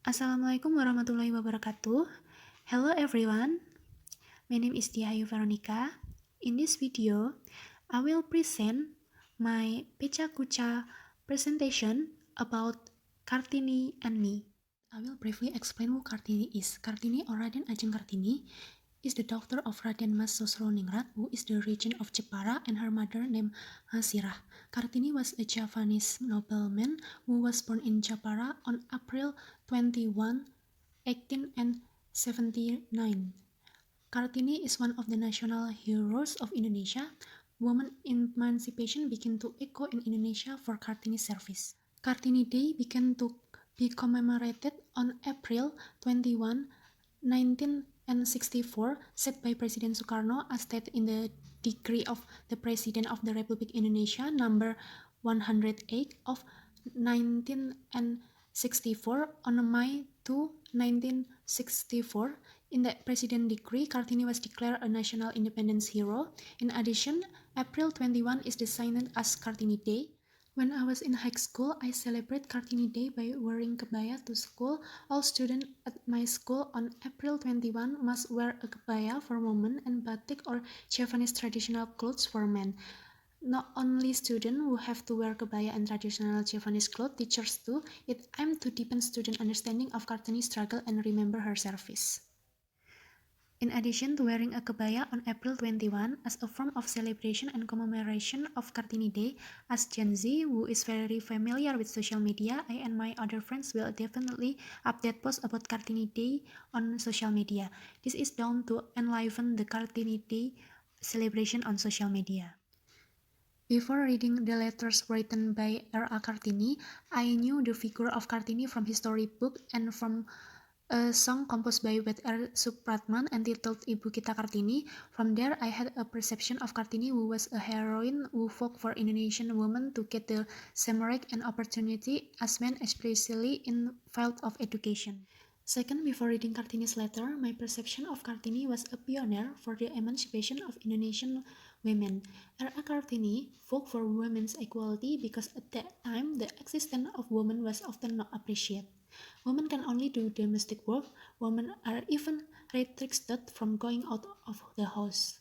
Assalamualaikum warahmatullahi wabarakatuh. Hello everyone, my name is Diayu Veronica. In this video, I will present my Pecha Kucha presentation about Kartini and me. I will briefly explain who Kartini is. Kartini or Raden Ajeng Kartini is the daughter of Raden Mas Sosroningrat, who is the regent of Jepara, and her mother named Hasirah. Kartini was a Javanese nobleman who was born in Jepara on April 21, 1879. Kartini is one of the national heroes of Indonesia. Women emancipation began to echo in Indonesia for Kartini's service. Kartini Day began to be commemorated on April 21, 1964, set by President Sukarno as stated in the Decree of the President of the Republic Indonesia number 108 of 1964 on May 2, 1964. In the President Decree, Kartini was declared a national independence hero. In addition, April 21 is designated as Kartini Day. When I was in high school, I celebrate Kartini Day by wearing kebaya to school. All students at my school on April 21 must wear a kebaya for women and batik or Javanese traditional clothes for men. Not only students who have to wear kebaya and traditional Javanese clothes, teachers too. It aims to deepen student understanding of Kartini's struggle and remember her service. In addition to wearing a kebaya on April 21 as a form of celebration and commemoration of Kartini Day, as Gen Z who is very familiar with social media, I and my other friends will definitely update posts about Kartini Day on social media. This is done to enliven the Kartini Day celebration on social media. Before reading the letters written by R.A. Kartini, I knew the figure of Kartini from history book and from a song composed by W.R. Supratman entitled Ibu Kita Kartini. From there, I had a perception of Kartini, who was a heroine who fought for Indonesian women to get the same right and opportunity as men, especially in field of education. Second, before reading Kartini's letter, my perception of Kartini was a pioneer for the emancipation of Indonesian women. R.A. Kartini fought for women's equality because at that time the existence of women was often not appreciated. Women can only do domestic work. Women are even restricted from going out of the house.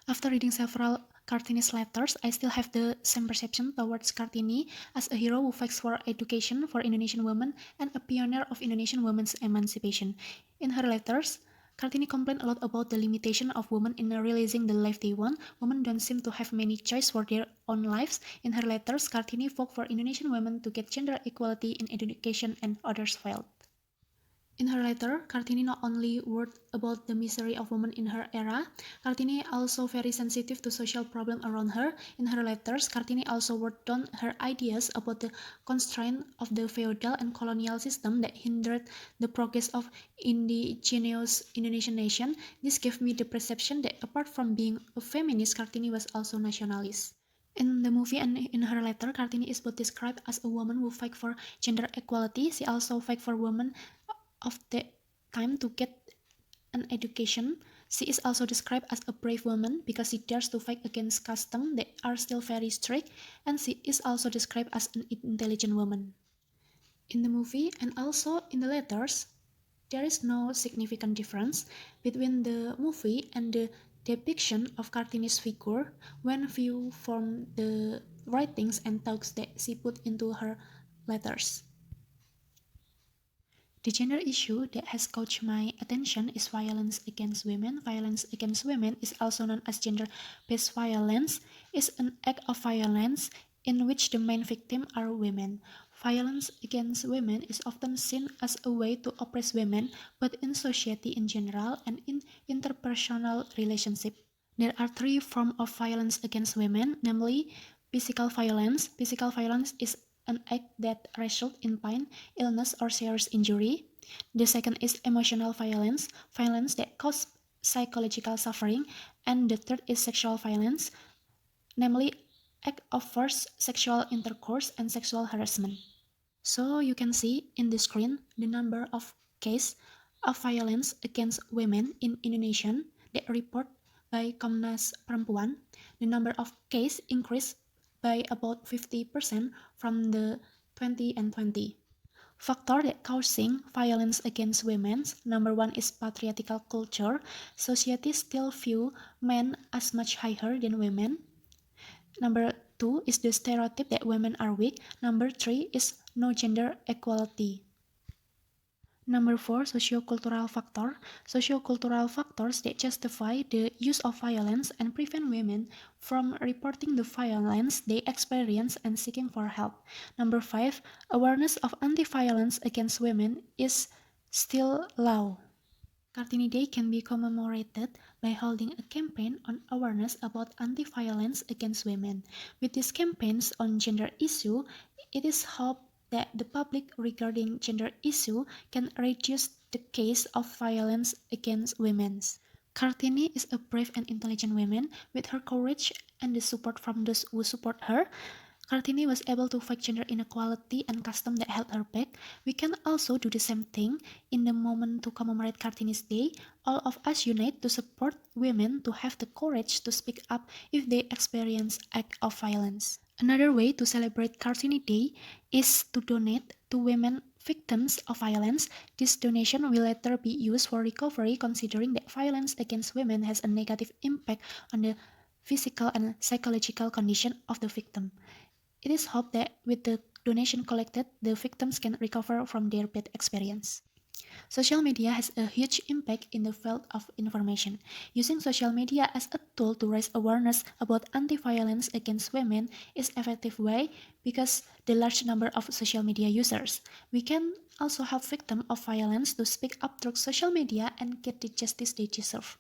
After reading several Kartini's letters, I still have the same perception towards Kartini as a hero who fights for education for Indonesian women and a pioneer of Indonesian women's emancipation. In her letters, Kartini complained a lot about the limitation of women in realizing the life they want. Women don't seem to have many choice for their own lives. In her letters, Kartini fought for Indonesian women to get gender equality in education and others fields. In her letter, Kartini not only wrote about the misery of women in her era, Kartini also very sensitive to social problems around her. In her letters, Kartini also wrote down her ideas about the constraint of the feudal and colonial system that hindered the progress of indigenous Indonesian nation. This gave me the perception that apart from being a feminist, Kartini was also nationalist. In the movie and in her letter, Kartini is both described as a woman who fight for gender equality. She also fight for women of the time to get an education. She is also described as a brave woman because she dares to fight against customs that are still very strict, and she is also described as an intelligent woman. In the movie and also in the letters, there is no significant difference between the movie and the depiction of Kartini's figure when viewed from the writings and thoughts that she put into her letters. The gender issue that has caught my attention is violence against women. Violence against women is also known as gender-based violence. Is an act of violence in which the main victim are women. Violence against women is often seen as a way to oppress women, both in society in general and in interpersonal relationships. There are three forms of violence against women, namely physical violence. Physical violence is an act that results in pain, illness, or serious injury. The second is emotional violence, violence that causes psychological suffering. And the third is sexual violence, namely act of forced sexual intercourse and sexual harassment. So you can see in the screen the number of cases of violence against women in Indonesia that report by Komnas Perempuan. The number of cases increased by about 50% from the 2020. Factors that causing violence against women. Number one is patriarchal culture. Society still view men as much higher than women. Number two is the stereotype that women are weak. Number three is no gender equality. Number four, sociocultural factor. Sociocultural factors that justify the use of violence and prevent women from reporting the violence they experience and seeking for help. Number five, awareness of anti-violence against women is still low. Kartini Day can be commemorated by holding a campaign on awareness about anti-violence against women. With these campaigns on gender issue, it is hoped that the public regarding gender issue can reduce the case of violence against women. Kartini is a brave and intelligent woman. With her courage and the support from those who support her, Kartini was able to fight gender inequality and custom that held her back. We can also do the same thing in the moment to commemorate Kartini's Day. All of us unite to support women to have the courage to speak up if they experience act of violence. Another way to celebrate Kartini Day is to donate to women victims of violence. This donation will later be used for recovery, considering that violence against women has a negative impact on the physical and psychological condition of the victim. It is hoped that with the donation collected, the victims can recover from their bad experience. Social media has a huge impact in the field of information. Using social media as a tool to raise awareness about anti-violence against women is an effective way because the large number of social media users. We can also help victims of violence to speak up through social media and get the justice they deserve.